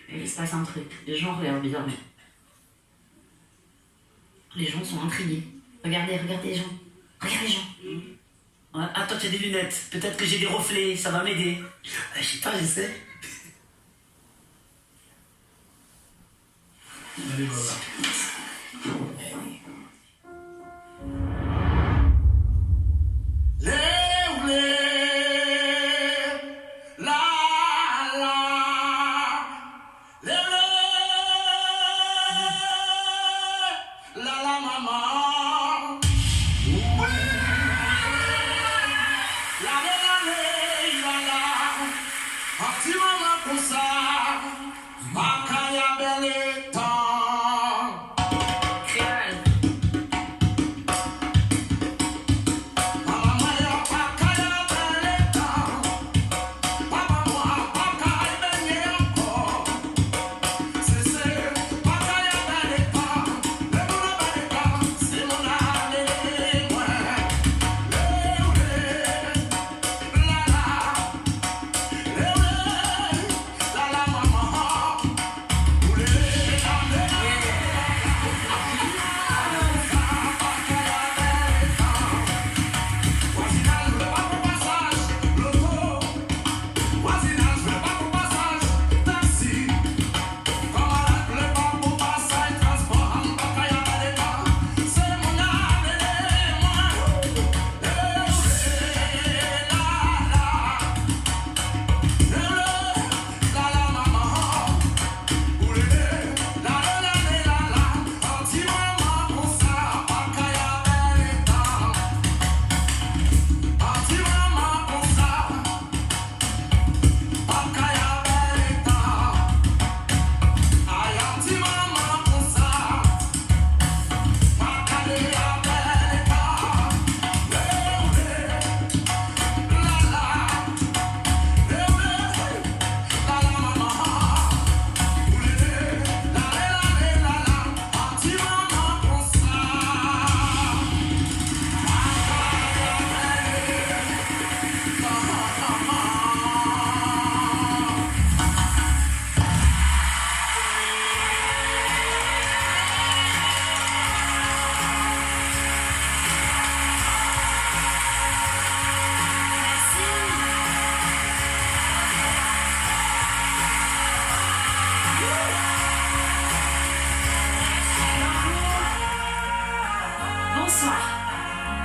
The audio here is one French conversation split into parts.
Et il se passe un truc. Les gens regardent bizarrement. Les gens sont intrigués. Regardez les gens. Regardez les gens. Ouais, ah, toi, tu as des lunettes. Peut-être que j'ai des reflets, ça va m'aider. Je sais pas, j'essaie. Allez, voilà.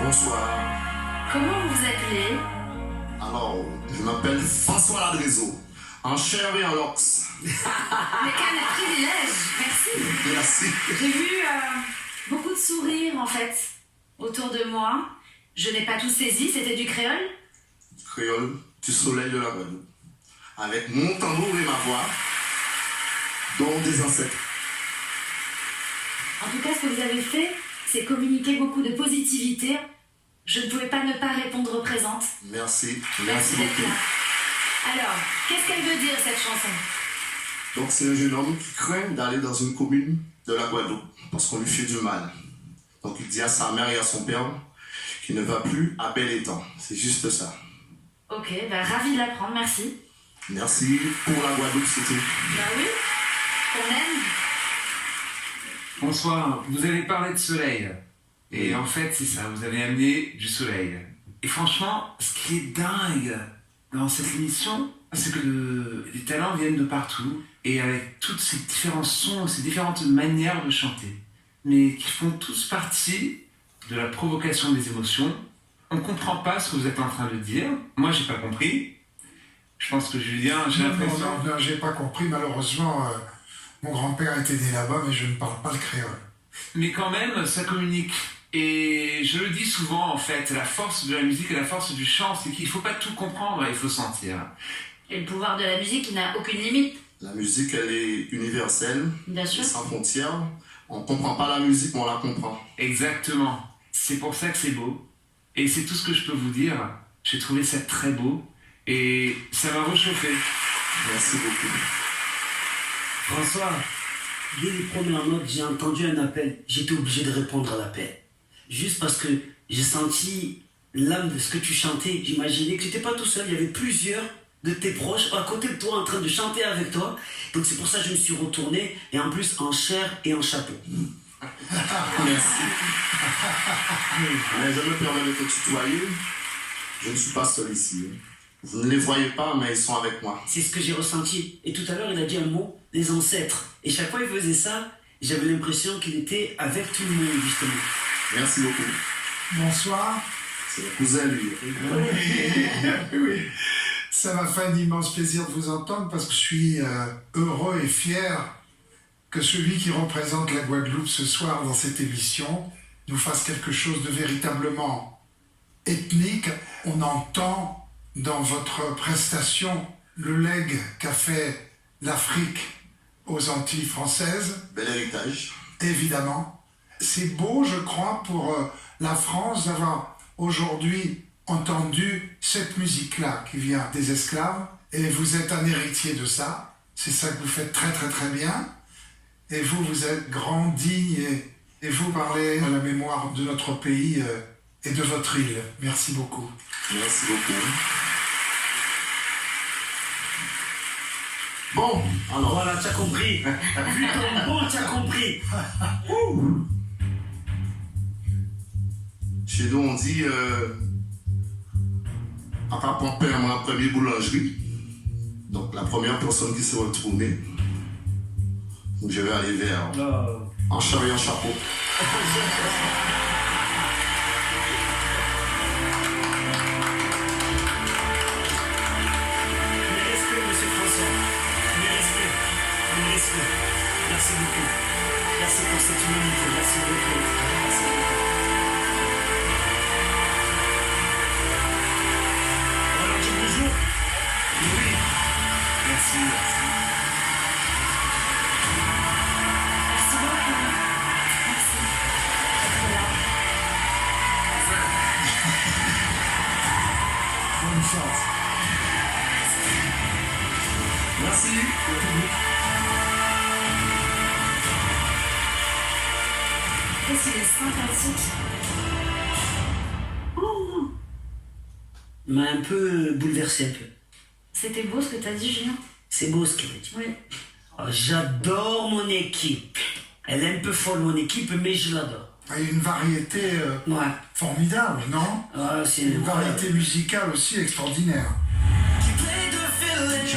Bonsoir. Comment vous vous appelez? Alors, je m'appelle François Ladrézo, en chair et en lox. Mais quel privilège! Merci. Merci. J'ai vu beaucoup de sourires en fait autour de moi. Je n'ai pas tout saisi, c'était du créole? Créole, du soleil de la Guadeloupe. Avec mon tambour et ma voix, dont des ancêtres. En tout cas, ce que vous avez fait, c'est communiquer beaucoup de positivité. Je ne pouvais pas ne pas répondre présente. Merci. Merci d'être beaucoup. là. Alors, qu'est-ce qu'elle veut dire cette chanson? Donc c'est un jeune homme qui craint d'aller dans une commune de la Guadeloupe parce qu'on lui fait du mal. Donc il dit à sa mère et à son père qu'il ne va plus à bel étang. C'est juste ça. Ok, bah, ravi de l'apprendre, merci. Merci pour la Guadeloupe, c'était. Bah oui, qu'on aime. Bonsoir, vous avez parlé de soleil. Et en fait, c'est ça, vous avez amené du soleil. Et franchement, ce qui est dingue dans cette émission, c'est que les talents viennent de partout, et avec toutes ces différents sons, ces différentes manières de chanter, mais qui font tous partie de la provocation des émotions. On ne comprend pas ce que vous êtes en train de dire. Moi, j'ai pas compris. Je pense que Julien, j'ai l'impression... Non, j'ai pas compris. Malheureusement, mon grand-père était né là-bas, mais je ne parle pas le créole. Mais quand même, ça communique. Et je le dis souvent, en fait, la force de la musique et la force du chant, c'est qu'il ne faut pas tout comprendre, il faut sentir. Et le pouvoir de la musique, il n'a aucune limite. La musique, elle est universelle, Bien sûr. sans frontières. On ne comprend pas la musique, mais on la comprend. Exactement. C'est pour ça que c'est beau. Et c'est tout ce que je peux vous dire. J'ai trouvé ça très beau. Et ça m'a réchauffé. Merci beaucoup. François, dès les premières notes, j'ai entendu un appel. J'étais obligé de répondre à l'appel. Juste parce que j'ai senti l'âme de ce que tu chantais. J'imaginais que tu n'étais pas tout seul. Il y avait plusieurs de tes proches à côté de toi en train de chanter avec toi. Donc c'est pour ça que je me suis retourné et en plus en chair et en chapeau. Merci. Mais je me permets de te tutoyer. Je ne suis pas seul ici. Vous ne les voyez pas, mais ils sont avec moi. C'est ce que j'ai ressenti. Et tout à l'heure, il a dit un mot, les ancêtres. Et chaque fois qu'il faisait ça, j'avais l'impression qu'il était avec tout le monde, justement. Merci beaucoup. Bonsoir. C'est le cousin, lui. Oui. Ça m'a fait un immense plaisir de vous entendre parce que je suis heureux et fier que celui qui représente la Guadeloupe ce soir dans cette émission nous fasse quelque chose de véritablement ethnique. On entend dans votre prestation le legs qu'a fait l'Afrique aux Antilles françaises. Bel héritage. Évidemment. C'est beau, je crois, pour la France d'avoir aujourd'hui entendu cette musique-là qui vient des esclaves. Et vous êtes un héritier de ça. C'est ça que vous faites très très très bien. Et vous, vous êtes grand, digne et vous parlez à la mémoire de notre pays et de votre île. Merci beaucoup. Merci beaucoup. Bon, alors, Voilà, tu as compris. Vu ton bon, tu as compris. chez nous, on dit papa prend père à la première boulangerie. Donc, la première personne qui s'est retournée, je vais aller vers en chair et en chapeau. Mes respects, monsieur François. Mes respects. Mes respects. Merci beaucoup. Merci pour cette humanité. Merci beaucoup. Merci beaucoup. On leur dit bonjour. Oui. Merci, merci. Merci beaucoup. Merci. D'être là. Bonne chance. Merci. Qu'est-ce qu'il est sympathique. Oh, M'a un peu bouleversé un peu. c'était beau ce que t'as dit, Julien. C'est beau ce qu'elle a dit. Oui. Oh, j'adore mon équipe. Elle est un peu folle mon équipe, mais je l'adore. Il y a une variété Ouais. formidable, non? Ah, c'est Une variété musicale aussi extraordinaire.